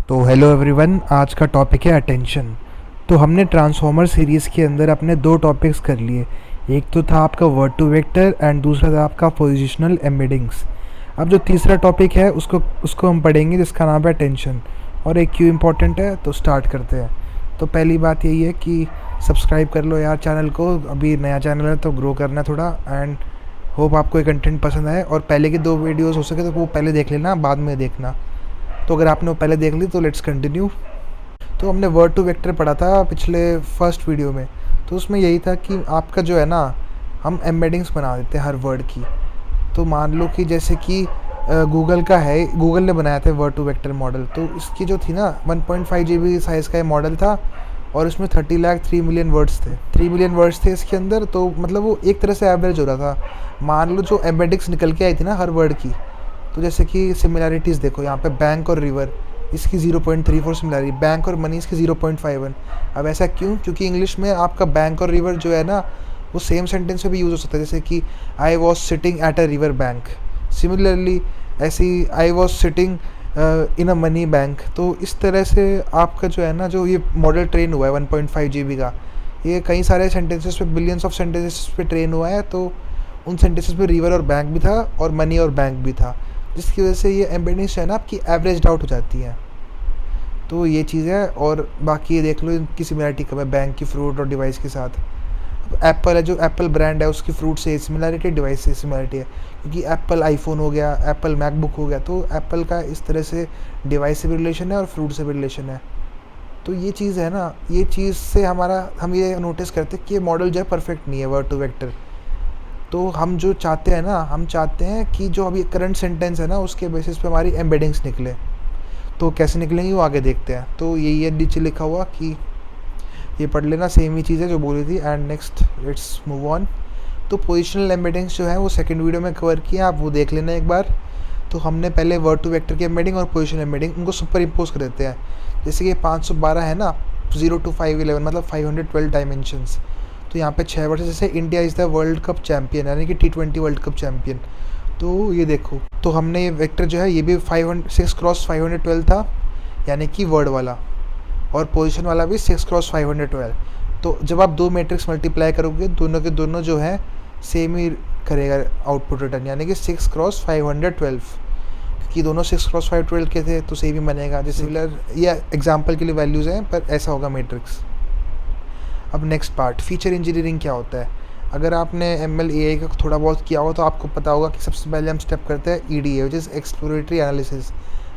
तो hello everyone, आज का टॉपिक है अटेंशन। तो हमने ट्रांसफॉर्मर सीरीज़ के अंदर अपने दो टॉपिक्स कर लिए। एक तो था आपका वर्ड टू वेक्टर एंड दूसरा था आपका पोजिशनल एम्बेडिंग्स। अब जो तीसरा टॉपिक है उसको हम पढ़ेंगे, जिसका नाम है अटेंशन, और एक क्यों इम्पोर्टेंट है। तो स्टार्ट करते हैं। तो पहली बात यही है कि सब्सक्राइब कर लो यार चैनल को, अभी नया चैनल है तो ग्रो करना थोड़ा। एंड होप आपको ये कंटेंट पसंद आए, और पहले की दो वीडियोस हो सके तो वो पहले देख लेना, बाद में देखना। तो अगर आपने वो पहले देख ली तो लेट्स कंटिन्यू। तो हमने वर्ड टू वेक्टर पढ़ा था पिछले फर्स्ट वीडियो में। तो उसमें यही था कि आपका जो है ना, हम एम्बेडिंग्स बना देते हैं हर वर्ड की। तो मान लो कि जैसे कि गूगल का है, गूगल ने बनाया था वर्ड टू वेक्टर मॉडल। तो इसकी जो थी ना 1.5 GB साइज़ का ये मॉडल था, और इसमें 30 लाख 3 मिलियन वर्ड्स थे। 3 मिलियन वर्ड्स थे इसके अंदर। तो मतलब वो एक तरह से एवरेज हो रहा था। मान लो जो एम्बेडिंग्स निकल के आई थी ना हर वर्ड की, तो जैसे कि सिमिलैरिटीज़ देखो यहाँ पे, बैंक और रिवर इसकी 0.34 सिमिलैरिटी, बैंक और मनी इसकी 0.51। अब ऐसा क्यों? क्योंकि इंग्लिश में आपका बैंक और रिवर जो है ना, वो सेम सेंटेंस में भी यूज़ हो सकता है। जैसे कि I was sitting at a river bank, similarly ऐसी I was sitting in a money bank. तो इस तरह से आपका जो है ना, जो ये मॉडल ट्रेन हुआ है 1.5 GB का, ये कई सारे सेंटेंसेस पे, बिलियंस ऑफ सेंटेंसेस पे ट्रेन हुआ है। तो उन सेंटेंसेस पे रिवर और बैंक भी था, और मनी और बैंक भी था, जिसकी वजह से ये एम्बेडिंग्स है ना आपकी एवरेज आउट हो जाती है। तो ये चीज़ है। और बाकी ये देख लो इनकी सिमिलरिटी कब है, बैंक की फ्रूट और डिवाइस के साथ। अब एप्पल है, जो एप्पल ब्रांड है, उसकी फ्रूट से सिमिलरिटी, डिवाइस से सिमिलरिटी है। क्योंकि एप्पल आईफोन हो गया, एप्पल मैकबुक हो गया, तो एप्पल का इस तरह से डिवाइस से भी रिलेशन है और फ्रूट से भी रिलेशन है। तो ये चीज़ है ना, ये चीज़ से हम ये नोटिस करते हैं कि ये मॉडल जो है परफेक्ट नहीं है वर्ड टू वेक्टर। तो हम जो चाहते हैं ना, हम चाहते हैं कि जो अभी करंट सेंटेंस है ना, उसके बेसिस पे हमारी एम्बेडिंग्स निकले। तो कैसे निकलेंगी वो आगे देखते हैं। तो यही है नीचे लिखा हुआ कि ये पढ़ लेना, सेम ही चीज़ है जो बोली थी। And next let's move on. तो पोजिशनल एम्बेडिंग्स जो है वो सेकंड वीडियो में कवर किया, आप वो देख लेना एक बार। तो हमने पहले वर्ड टू वेक्टर की एम्बेडिंग और पोजिशनल एम्बेडिंग उनको सुपर इम्पोज कर देते हैं। जैसे कि 512 है ना, 0 to 511 मतलब 512 डायमेंशंस। तो यहाँ पे 6 वर्ड, जैसे India is the world cup champion, यानी कि T20 वर्ल्ड कप चैम्पियन। तो ये देखो, तो हमने ये वेक्टर जो है ये भी 6x512 था, यानी कि वर्ड वाला, और पोजीशन वाला भी 6x512। तो जब आप दो मैट्रिक्स मल्टीप्लाई करोगे, दोनों के दोनों जो है सेम ही करेगा आउटपुट रिटर्न, यानी कि 6x512। क्योंकि दोनों 6x512 के थे तो सेम ही बनेगा। जैसे या एग्जाम्पल के लिए वैल्यूज़ हैं, पर ऐसा होगा मैट्रिक्स। अब नेक्स्ट पार्ट, फीचर इंजीनियरिंग क्या होता है। अगर आपने ML AI का थोड़ा बहुत किया हो तो आपको पता होगा कि सबसे पहले हम स्टेप करते हैं EDA, which is exploratory analysis.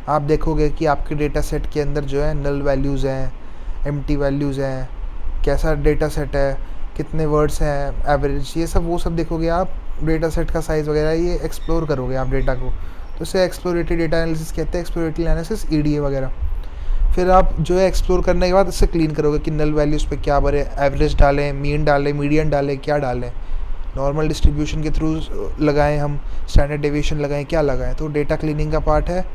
आप देखोगे कि आपके डेटा सेट के अंदर जो है नल वैल्यूज़ हैं, एम्प्टी वैल्यूज़ हैं, कैसा डेटा सेट है, कितने वर्ड्स हैं, एवरेज, ये सब वो सब देखोगे आप। डेटा सेट का साइज़ वगैरह ये एक्सप्लोर करोगे आप डेटा को, तो इसे एक्सप्लोरेटरी डेटा एनालिसिस कहते हैं, एक्सप्लोरेटरी एनालिसिस EDA वगैरह। फिर आप जो है एक्सप्लोर करने के बाद इससे क्लीन करोगे कि नल वैल्यूज़ पे क्या भरे, एवरेज डालें, मीन डालें, मीडियन डालें, क्या डालें, नॉर्मल डिस्ट्रीब्यूशन के थ्रू लगाएं हम, स्टैंडर्ड डेविएशन लगाएं, क्या लगाएं। तो डेटा क्लीनिंग का पार्ट है।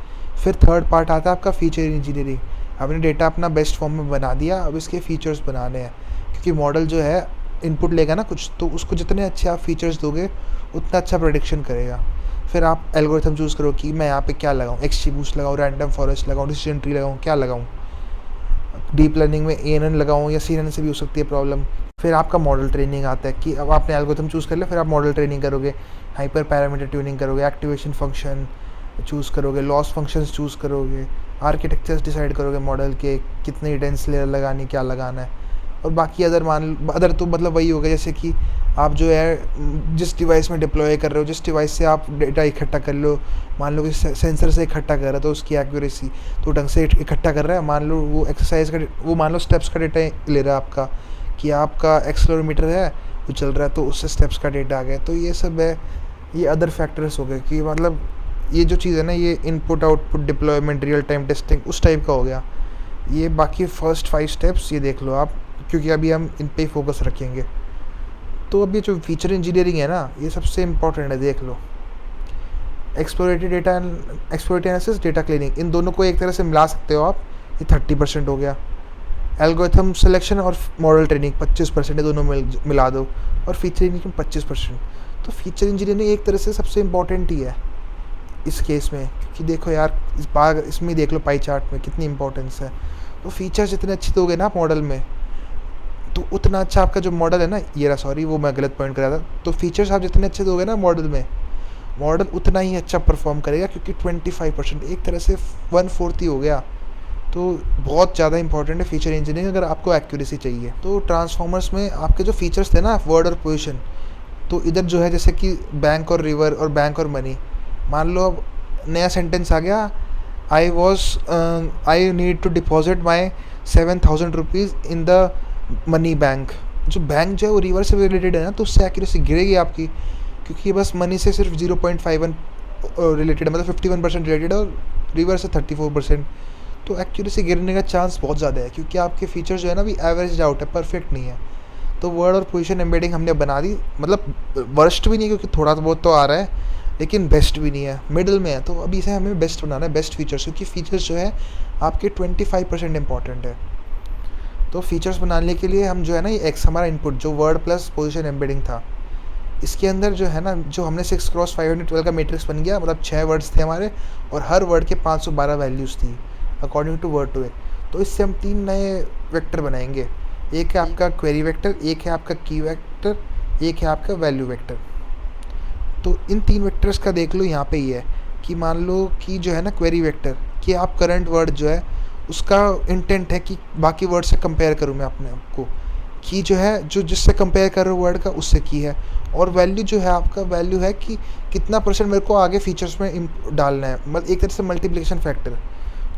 फिर थर्ड पार्ट आता है आपका फीचर इंजीनियरिंग। आपने डेटा अपना बेस्ट फॉर्म में बना दिया, अब इसके फीचर्स बनाने हैं। क्योंकि मॉडल जो है इनपुट लेगा ना कुछ, तो उसको जितने अच्छे आप फीचर्स दोगे उतना अच्छा प्रेडिक्शन करेगा। फिर आप एल्गोरिथम चूज़ करो कि मैं यहाँ पे क्या लगाऊँ, XGBoost लगाऊँ, रैंडम फॉरेस्ट लगाऊँ, डिसीजन ट्री लगाऊँ, क्या लगाऊँ। डीप लर्निंग में ANN लगाऊँ या CNN से भी हो सकती है प्रॉब्लम। फिर आपका मॉडल ट्रेनिंग आता है कि अब आपने एल्गोरिथम चूज़ कर लिया, फिर आप मॉडल ट्रेनिंग करोगे, हाइपर पैरामीटर ट्यूनिंग करोगे, एक्टिवेशन फंक्शन चूज़ करोगे, लॉस फंक्शंस चूज़ करोगे, आर्किटेक्चर्स डिसाइड करोगे मॉडल के, कितनी डेंस लेयर लगानी, क्या लगाना है। और बाकी अदर तो मतलब वही होगा, जैसे कि आप जो है जिस डिवाइस में डिप्लॉय कर रहे हो, जिस डिवाइस से आप डेटा इकट्ठा कर लो, मान लो कि सेंसर से इकट्ठा कर रहा है तो उसकी एक्यूरेसी तो ढंग से इकट्ठा कर रहा है। मान लो वो एक्सरसाइज का, वो मान लो स्टेप्स का डेटा ले रहा है आपका, कि आपका एक्सेलेरोमीटर है वो चल रहा है तो उससे स्टेप्स का डेटा आ गया। तो ये सब है, ये अदर फैक्टर्स हो गए कि मतलब ये जो चीज़ है ना, ये input output deployment real time testing उस टाइप का हो गया ये। बाकी फर्स्ट 5 स्टेप्स ये देख लो आप, क्योंकि अभी हम इन पे ही फोकस रखेंगे। तो अभी जो फीचर इंजीनियरिंग है ना, ये सबसे इम्पॉर्टेंट है, देख लो। Exploratory data, exploratory analysis, data cleaning, इन दोनों को एक तरह से मिला सकते हो आप, ये 30% हो गया। एल्गोरिथम सिलेक्शन और मॉडल ट्रेनिंग 25% है, दोनों मिला दो, और फीचर इंजीनियरिंग 25%। तो फीचर इंजीनियरिंग एक तरह से सबसे इम्पॉर्टेंट ही है। इस केस में, क्योंकि देखो यार इस बार इसमें देख लो पाई चार्ट में कितनी इंपॉर्टेंस है। तो फीचर्स जितने अच्छे दोगे ना आप मॉडल में, तो उतना अच्छा आपका जो मॉडल है ना, ये रहा, सॉरी वो मैं गलत पॉइंट कर रहा था। तो फीचर्स आप जितने अच्छे दोगे ना मॉडल में, मॉडल उतना ही अच्छा परफॉर्म करेगा, क्योंकि 25% एक तरह से 1/4 ही हो गया। तो बहुत ज़्यादा इंपॉर्टेंट है फीचर इंजीनियरिंग अगर आपको एक्यूरेसी चाहिए। तो ट्रांसफॉर्मर्स में आपके जो फीचर्स थे ना वर्ड और पोजीशन, तो इधर जो है जैसे कि बैंक और रिवर और बैंक और मनी, मान लो अब नया सेंटेंस आ गया, I need to deposit my 7,000 rupees in the money bank. जो बैंक जो है वो रिवर से रिलेटेड है ना, तो उससे एक्यूरेसी गिरेगी आपकी, क्योंकि बस मनी से सिर्फ 0.51 रिलेटेड है, मतलब 51% रिलेटेड है, और रिवर से 34%। तो एक्यूरेसी गिरने का चांस बहुत ज़्यादा है, क्योंकि आपके फीचर जो है ना भी एवरेज आउट है, परफेक्ट नहीं है। तो वर्ड और पोजीशन एम्बेडिंग हमने बना दी, मतलब वर्स्ट भी नहीं क्योंकि थोड़ा बहुत तो आ रहा है, लेकिन बेस्ट भी नहीं है, मिडल में है। तो अभी इसे हमें बेस्ट बनाना है, बेस्ट फीचर्स, क्योंकि फीचर्स जो है आपके 25% इंपॉर्टेंट है। तो फीचर्स बनाने के लिए हम जो है ना ये एक्स हमारा इनपुट जो वर्ड प्लस पोजीशन एम्बेडिंग था, इसके अंदर जो है ना जो हमने 6x512 का मैट्रिक्स बन गया, मतलब 6 वर्ड्स थे हमारे, और हर वर्ड के 512 वैल्यूज़ थी according to word to vector. तो इससे हम 3 नए वेक्टर बनाएंगे, एक है आपका क्वेरी वेक्टर, एक है आपका की वेक्टर, एक है आपका वैल्यू वेक्टर। तो इन 3 वेक्टर्स का देख लो यहाँ पे ही है कि मान लो कि जो है ना क्वेरी वेक्टर कि आप करंट वर्ड जो है उसका इंटेंट है कि बाकी वर्ड से कंपेयर करूँ मैं अपने आप को, की जो है जो जिससे कंपेयर कर रहे हो वर्ड का उससे की है, और वैल्यू जो है आपका वैल्यू है कि कितना परसेंट मेरे को आगे फीचर्स में डालना है, मतलब एक तरह से मल्टीप्लिकेशन फैक्टर।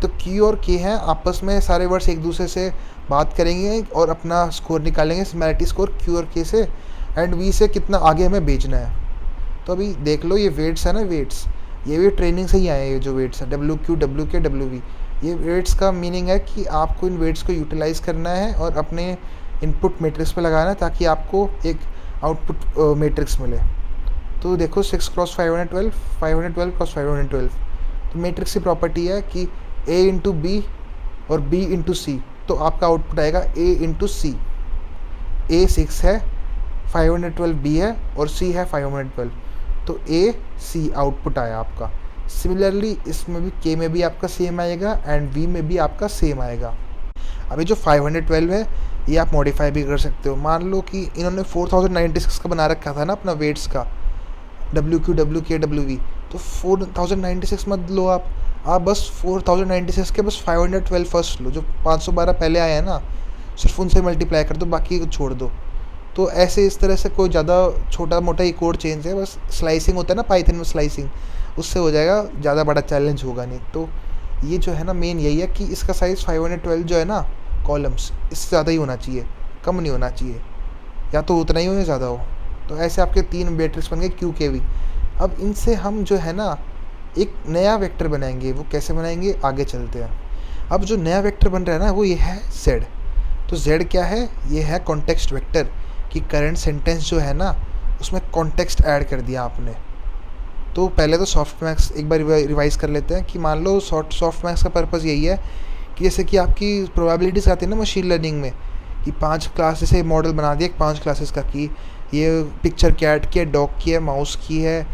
तो की और के हैं आपस में, सारे वर्ड्स एक दूसरे से बात करेंगे और अपना स्कोर निकालेंगे, सिमिलैरिटी स्कोर क्यू और के से, एंड वी से कितना आगे हमें बेचना है। तो अभी देख लो ये वेट्स है ना, वेट्स ये भी ट्रेनिंग से ही आए हैं, ये जो वेट्स है WQ WK WV, ये वेट्स का मीनिंग है कि आपको इन वेट्स को यूटिलाइज़ करना है और अपने इनपुट मैट्रिक्स पे लगाना है, ताकि आपको एक आउटपुट मैट्रिक्स मिले। तो देखो 6x512 512x512, तो मैट्रिक्स की प्रॉपर्टी है कि A इंटू बी और B इंटू सी, तो आपका आउटपुट आएगा A इंटू सी। A 6 है, 512 B है और C है 512, तो A C आउटपुट आया आपका। सिमिलरली इसमें भी K में भी आपका सेम आएगा एंड V में भी आपका सेम आएगा। अभी जो 512 है ये आप मॉडिफाई भी कर सकते हो। मान लो कि इन्होंने 4096 का बना रखा था ना अपना वेट्स का, WQ WK WV, तो 4096 मत लो आप बस 4096 के बस 512 फर्स्ट लो, जो 512 पहले आए हैं ना सिर्फ उनसे मल्टीप्लाई कर दो, बाकी को छोड़ दो। तो ऐसे इस तरह से कोई ज़्यादा छोटा मोटा ही कोड चेंज है, बस स्लाइसिंग होता है ना पाइथन में स्लाइसिंग, उससे हो जाएगा, ज़्यादा बड़ा चैलेंज होगा नहीं। तो ये जो है ना मेन यही है कि इसका साइज़ 512 जो है ना कॉलम्स, इससे ज़्यादा ही होना चाहिए, कम नहीं होना चाहिए, या तो उतना ही हो या ज़्यादा हो। तो ऐसे आपके 3 मैट्रिक्स बन गए क्यू के भी। अब इनसे हम जो है ना एक नया वेक्टर बनाएंगे, वो कैसे बनाएंगे आगे चलते हैं। अब जो नया वेक्टर बन रहा है ना वो ये है z। तो z क्या है, ये है कॉन्टेक्स्ट वेक्टर, कि करंट सेंटेंस जो है ना उसमें कॉन्टेक्स्ट ऐड कर दिया आपने। तो पहले तो सॉफ्ट मैक्स एक बार रिवाइज कर लेते हैं कि मान लो सॉफ्ट मैक्स का पर्पज़ यही है कि जैसे कि आपकी प्रोबेबिलिटीज़ आती है ना मशीन लर्निंग में, कि 5 क्लास से मॉडल बना दिया 5 क्लासेस का, कि ये पिक्चर कैट की है, डॉग की है, माउस की है,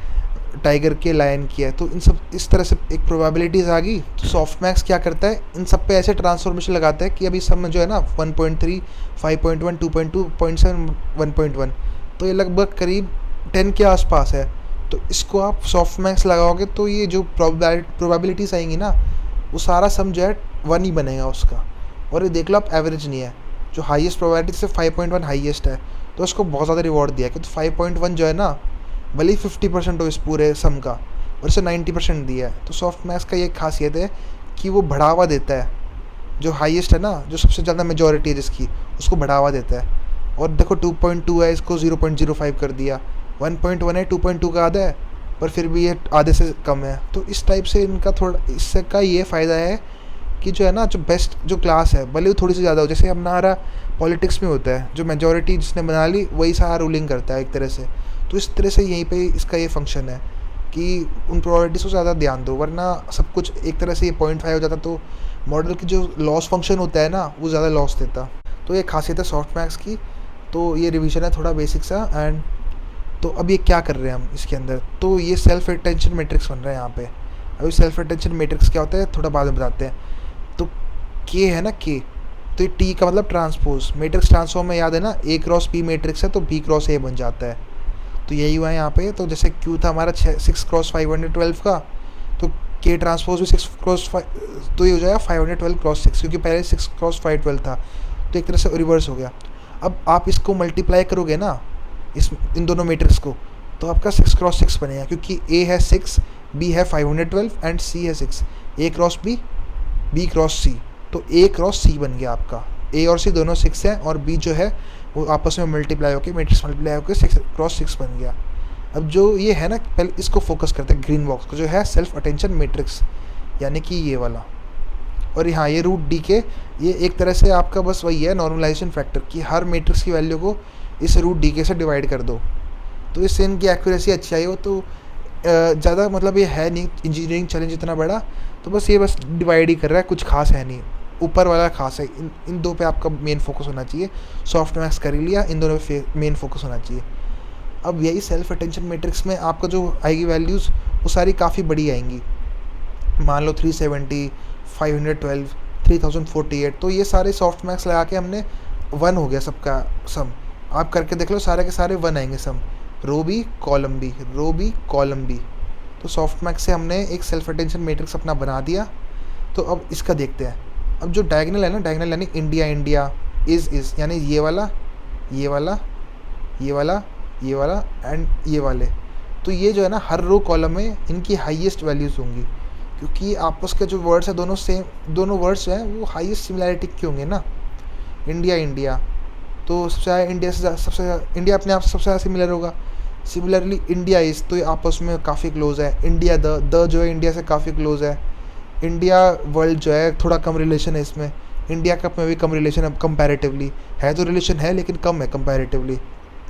टाइगर की है, लायन की है। तो इन सब इस तरह से एक प्रोबेबिलिटीज़ आ गई। तो सॉफ्ट मैक्स क्या करता है, इन सब पे ऐसे ट्रांसफॉर्मेशन लगाता है कि अभी सब में जो है ना 1.3 5.1 2.2 0.7 1.1, तो ये लगभग करीब 10 के आसपास है। तो इसको आप सॉफ्ट मैक्स लगाओगे तो ये जो प्रोबेबिलिटीज़ आएंगी ना वो सारा सम जो है 1 ही बनेगा उसका। और ये देख लो आप एवरेज नहीं है, जो हाईएस्ट प्रोबेबिलिटी से 5.1 हाईएस्ट है, तो इसको बहुत ज़्यादा रिवॉर्ड दिया कि तो 5.1 जो है ना भले ही 50% हो इस पूरे सम का, और इसे 90% दिया है। तो सॉफ्ट मैक्स का ये खासियत है कि वो बढ़ावा देता है, जो हाईएस्ट है ना, जो सबसे ज़्यादा मेजॉरिटी है जिसकी, उसको बढ़ावा देता है। और देखो 2.2 है, इसको 0.05 कर दिया, 1.1 है 2.2 का आधा है, पर फिर भी ये आधे से कम है। तो इस टाइप से इनका थोड़ा इससे का ये फ़ायदा है कि जो है ना जो बेस्ट जो क्लास है भले वो थोड़ी सी ज़्यादा हो, जैसे हमारा पॉलिटिक्स में होता है, जो मेजॉरिटी जिसने बना ली वही सारा रूलिंग करता है एक तरह से। तो इस तरह से यहीं पे इसका ये फंक्शन है कि उन प्रोबेबिलिटीज़ को ज़्यादा ध्यान दो, वरना सब कुछ एक तरह से ये 0.5 हो जाता तो मॉडल की जो लॉस फंक्शन होता है ना वो ज़्यादा लॉस देता। तो ये खासियत है सॉफ्ट मैक्स की। तो ये रिवीजन है थोड़ा बेसिक सा। एंड तो अब ये क्या कर रहे हैं हम इसके अंदर, तो ये सेल्फ अटेंशन मैट्रिक्स बन रहा है यहाँ पे। अभी सेल्फ अटेंशन मैट्रिक्स क्या होता है थोड़ा बाद में बताते हैं। तो के है ना के, तो ये टी का मतलब ट्रांसपोज, मैट्रिक्स ट्रांसफॉर्म में याद है ना, ए क्रॉस बी मैट्रिक्स है तो बी क्रॉस ए बन जाता है। तो यही हुआ है यहाँ पे। तो जैसे क्यू था हमारा 6 क्रॉस 512 का, तो के ट्रांसपोज भी 6 क्रॉस 5, तो ये हो जाएगा 512 क्रॉस 6, क्योंकि पहले 6 क्रॉस 512 था, तो एक तरह से रिवर्स हो गया। अब आप इसको मल्टीप्लाई करोगे ना इन दोनों मैट्रिक्स को, तो आपका 6 क्रॉस 6 बनेगा, क्योंकि ए है 6, बी है 512 एंड सी है 6, ए क्रॉस बी, बी क्रॉस सी, तो ए क्रॉस सी बन गया आपका। ए और सी दोनों 6 हैं और बी जो है वो आपस में मल्टीप्लाई होकर मैट्रिक्स मल्टीप्लाई होकर 6 क्रॉस 6 बन गया। अब जो ये है ना, पहले इसको फोकस करते हैं, ग्रीन बॉक्स को, जो है सेल्फ अटेंशन मैट्रिक्स, यानी कि ये वाला। और यहाँ ये रूट डी के, ये एक तरह से आपका बस वही है नॉर्मलाइजेशन फैक्टर, कि हर मैट्रिक्स की वैल्यू को इस रूट डी के से डिवाइड कर दो, तो इससे इनकी एक्यूरेसी अच्छी आई हो। तो ज़्यादा मतलब ये है नहीं इंजीनियरिंग चैलेंज इतना बड़ा, तो बस ये बस डिवाइड ही कर रहा है, कुछ खास है नहीं। ऊपर वाला खास है, इन दो पे आपका मेन फोकस होना चाहिए। सॉफ्ट मैक्स कर ही लिया, इन दोनों पे मेन फोकस होना चाहिए। अब यही सेल्फ अटेंशन मैट्रिक्स में आपका जो आएगी वैल्यूज़, वो सारी काफ़ी बड़ी आएंगी। मान लो 370, 512, 3048, तो ये सारे सॉफ्ट मैक्स लगा के हमने 1 हो गया सबका सम। आप करके देख लो, सारे के सारे 1 आएंगे सम, रो बी कॉलम बी, रो बी कॉलम बी। तो सॉफ्ट मैक्स से हमने एक सेल्फ अटेंशन मैट्रिक्स अपना बना दिया। तो अब इसका देखते हैं। अब जो डायगोनल है ना, डायगोनल यानी इंडिया इंडिया, इज़ यानी ये वाला, ये वाला, ये वाला, ये वाला एंड ये वाले, तो ये जो है ना हर रो कॉलम में इनकी हाईएस्ट वैल्यूज़ होंगी, क्योंकि आपस के जो वर्ड्स है दोनों सेम, दोनों वर्ड्स जो हैं वो हाईएस्ट सिमिलैरिटी के होंगे ना। इंडिया इंडिया, तो सबसे ज़्यादा इंडिया से सबसे इंडिया अपने आप से सबसे ज़्यादा सिमिलर होगा। सिमिलरली इंडिया इज़, तो ये आपस में काफ़ी क्लोज है। इंडिया द जो है इंडिया से काफ़ी क्लोज है। इंडिया वर्ल्ड जो है थोड़ा कम रिलेशन है इसमें। इंडिया कप में भी कम रिलेशन है कंपैरेटिवली, है तो रिलेशन है लेकिन कम है कंपैरेटिवली।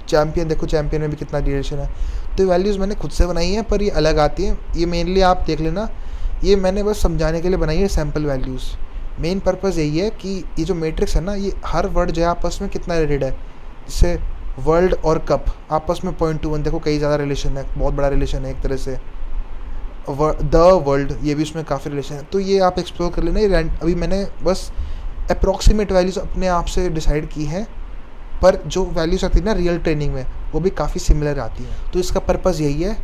चैम्पियन देखो, चैम्पियन में भी कितना रिलेशन है। तो वैल्यूज़ मैंने खुद से बनाई हैं, पर ये अलग आती हैं। ये मेनली आप देख लेना, ये मैंने बस समझाने के लिए बनाई है सैम्पल वैल्यूज़। मेन पर्पज़ यही है कि ये जो मैट्रिक्स है ना, ये हर वर्ड जो है आपस में कितना रिलेटेड है। जैसे वर्ल्ड और कप आपस में 0.21, देखो कई ज़्यादा रिलेशन है, बहुत बड़ा रिलेशन है एक तरह से। द वर्ल्ड, ये भी उसमें काफ़ी रिलेशन है। तो ये आप एक्सप्लोर कर लेना। ये अभी मैंने बस अप्रॉक्सीमेट वैल्यूज़ अपने आप से डिसाइड की हैं, पर जो वैल्यूज़ आती है ना रियल ट्रेनिंग में, वो भी काफ़ी सिमिलर आती हैं। तो इसका पर्पज़ यही है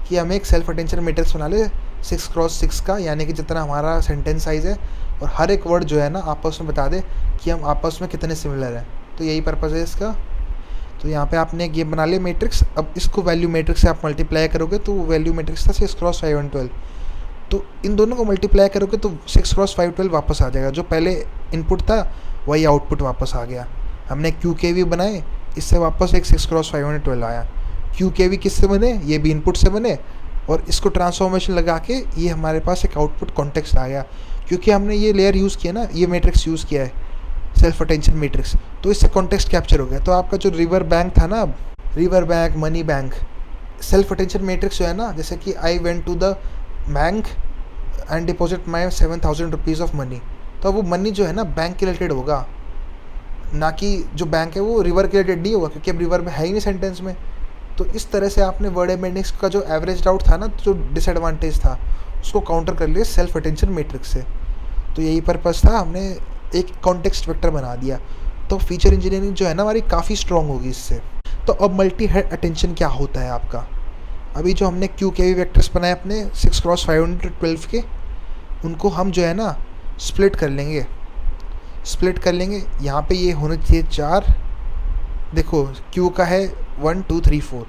कि हमें एक सेल्फ अटेंशन मैट्रिक्स बना ले 6 क्रॉस 6 का, यानी कि जितना हमारा सेंटेंस साइज़ है, और हर एक वर्ड जो है ना आपस में बता दे कि हम आपस में कितने सिमिलर हैं। तो यही पर्पज़ है इसका। तो यहाँ पे आपने एक ये बना लिया मैट्रिक्स। अब इसको वैल्यू मैट्रिक्स से आप मल्टीप्लाई करोगे तो वैल्यू मैट्रिक्स था 6 क्रॉस 512, तो इन दोनों को मल्टीप्लाई करोगे तो 6 क्रॉस 512 वापस आ जाएगा। जो पहले इनपुट था वही आउटपुट वापस आ गया। हमने क्यू के वी बनाए, इससे वापस एक 6 क्रॉस 512 आया। क्यू के वी किससे बने, ये भी इनपुट से बने, और इसको ट्रांसफॉर्मेशन लगा के ये हमारे पास एक आउटपुट कॉन्टेक्स्ट आ गया, क्योंकि हमने ये लेयर यूज़ किया ना, ये मैट्रिक्स यूज़ किया है सेल्फ अटेंशन मैट्रिक्स, तो इससे कॉन्टेक्स्ट कैप्चर हो गया। तो आपका जो रिवर बैंक था ना, river bank, money bank, self attention matrix जो है ना, जैसे कि I went to the bank and deposit my 7,000 rupees of money, तो वो मनी जो है ना बैंक के रिलेटेड होगा, ना कि जो बैंक है वो रिवर के रिलेटेड नहीं होगा, क्योंकि अब रिवर में है ही नहीं सेंटेंस में। तो इस तरह से आपने वर्ड एमेंडिंग्स का जो एवरेज आउट था ना, जो डिसएडवांटेज था, उसको काउंटर कर लिया सेल्फ अटेंशन मैट्रिक्स से। तो यही पर्पज़ था, हमने एक कॉन्टेक्स्ट वेक्टर बना दिया। तो फीचर इंजीनियरिंग जो है ना हमारी काफ़ी स्ट्रॉन्ग होगी इससे। तो अब मल्टी हेड अटेंशन क्या होता है आपका। अभी जो हमने क्यू के वी वेक्टर्स बनाए अपने 6 क्रॉस 512 के, उनको हम जो है ना स्प्लिट कर लेंगे, यहाँ पे ये होने चाहिए 4। देखो क्यू का है 1 2 3 4,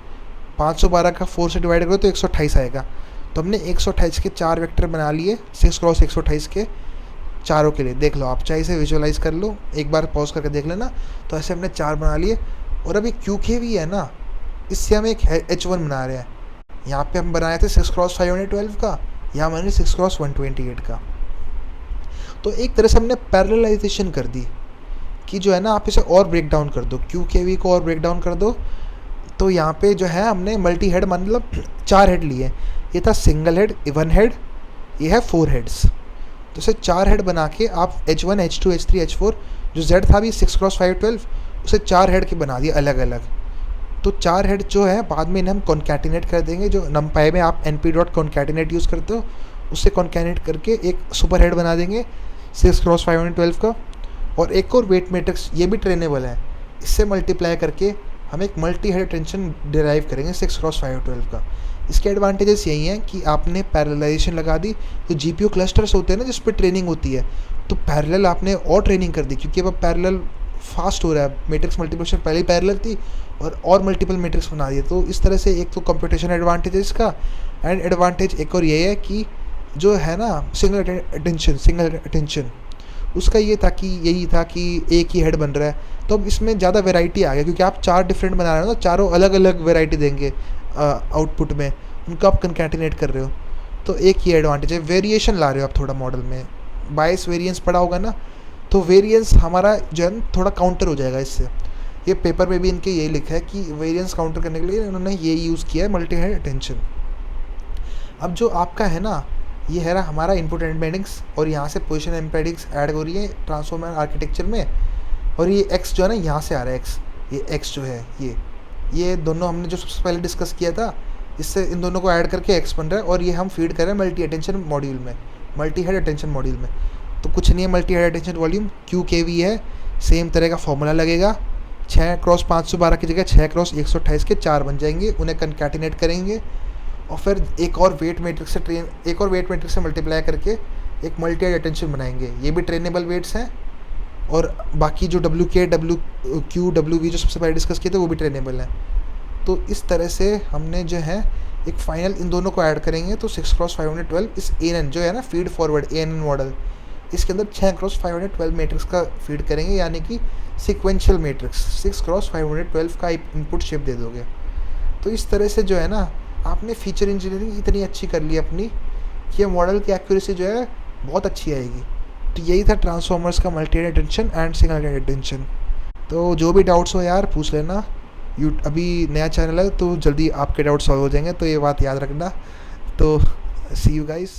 512 का 4 से डिवाइड करो तो 128 आएगा। तो हमने 128 के 4 वेक्टर बना लिए 6 क्रॉस 128 के चारों के लिए। देख लो आप, चाहे इसे विजुअलाइज कर लो, एक बार पॉज करके देख लेना। तो ऐसे हमने 4 बना लिए। और अभी क्यू के भी है ना, इससे हम एक H1 बना रहे हैं। यहाँ पे हम बनाए थे 6 क्रॉस 512 का, यहाँ मैंने 6 क्रॉस 128 का। तो एक तरह से हमने पैरेललाइजेशन कर दी कि जो है ना आप इसे और ब्रेक डाउन कर दो, क्यू के वी को और ब्रेक डाउन कर दो। तो यहाँ पे जो है हमने मल्टी हेड मतलब 4 हेड लिए। ये था सिंगल हेड, 1 हेड, ये है 4 हेड्स। तो इसे 4 हेड बना के आप H1 H2 H3 H4, जो Z था भी 6 क्रॉस 512, उसे 4 हेड के बना दिए अलग अलग। तो 4 हेड जो है बाद में इन्हें हम कॉन्कैटिनेट कर देंगे। जो नमपाई में आप np.concatenate यूज़ करते हो, उससे कॉन्कैटिनेट करके एक सुपर हेड बना देंगे 6x512 का। और एक और वेट मैट्रिक्स ये भी ट्रेनेबल है, इससे मल्टीप्लाई करके हम एक मल्टी हेड टेंशन डिराइव करेंगे 6x512 का। इसके एडवांटेजेस यही हैं कि आपने पैरेललाइजेशन लगा दी, तो जीपीयू क्लस्टर्स होते हैं ना जिस पर ट्रेनिंग होती है, तो पैरेलल आपने और ट्रेनिंग कर दी, क्योंकि अब पैरेलल फास्ट हो रहा है। मैट्रिक्स मल्टीप्लिकेशन पहले ही पैरेलल थी और मल्टीपल मैट्रिक्स बना दिए। तो इस तरह से एक तो कंप्यूटेशन एडवांटेज है इसका, एंड एडवांटेज एक और ये है कि जो है ना सिंगल अटेंशन उसका ये था कि यही था कि एक ही हेड बन रहा है। तो अब इसमें ज़्यादा वैरायटी आ गया, क्योंकि आप 4 डिफरेंट बना रहे हो ना, चारों अलग अलग वैरायटी देंगे आउटपुट में, उनको आप कंकैटिनेट कर रहे हो। तो एक ही एडवांटेज है, वेरिएशन ला रहे हो आप थोड़ा मॉडल में। बायस वेरिएंस पड़ा होगा ना, तो वेरिएंस हमारा जो है थोड़ा काउंटर हो जाएगा इससे। ये पेपर में भी इनके यही लिखा है कि वेरिएंस काउंटर करने के लिए इन्होंने ये यूज़ किया है मल्टी हेड अटेंशन। अब जो आपका है ना, ये है ना हमारा इनपुट एम्बेडिंग्स, और यहाँ से पोजीशन एम्बेडिंग्स ऐड हो रही है ट्रांसफॉर्मर आर्किटेक्चर में। और ये एक्स जो है ना यहाँ से आ रहा है, ये एक्स जो है ये दोनों हमने जो सबसे पहले डिस्कस किया था, इससे इन दोनों को ऐड करके एक्स बन रहा है, और ये हम फीड कर रहे हैं मल्टी अटेंशन मॉड्यूल में, मल्टी हेड अटेंशन मॉड्यूल में। तो कुछ नहीं है, multi head attention volume QKV है, सेम तरह का फॉर्मूला लगेगा। 6x512 की जगह 6x128 के 4 बन जाएंगे, उन्हें कंकैटिनेट करेंगे और फिर एक और वेट मैट्रिक्स से मल्टीप्लाई करके एक मल्टी हेड अटेंशन बनाएंगे। ये भी ट्रेनेबल वेट्स हैं, और बाकी जो WK, WQ, WV जो सबसे पहले डिस्कस किए थे वो भी ट्रेनेबल हैं। तो इस तरह से हमने जो है एक फाइनल इन दोनों को ऐड करेंगे, तो 6x512 इस ANN जो है ना फीड फॉरवर्ड ANN मॉडल, इसके अंदर 6x512 मैट्रिक्स का फीड करेंगे, यानी कि सिक्वेंशियल मैट्रिक्स 6x512 का इनपुट शिप दे दोगे। तो इस तरह से जो है ना आपने फीचर इंजीनियरिंग इतनी अच्छी कर ली अपनी कि मॉडल की एक्यूरेसी जो है बहुत अच्छी आएगी। तो यही था ट्रांसफॉर्मर्स का multi head attention and single head attention. तो जो भी डाउट्स हो यार पूछ लेना, अभी नया चैनल है तो जल्दी आपके डाउट सॉल्व हो जाएंगे, तो ये बात याद रखना। तो सी यू गाइस।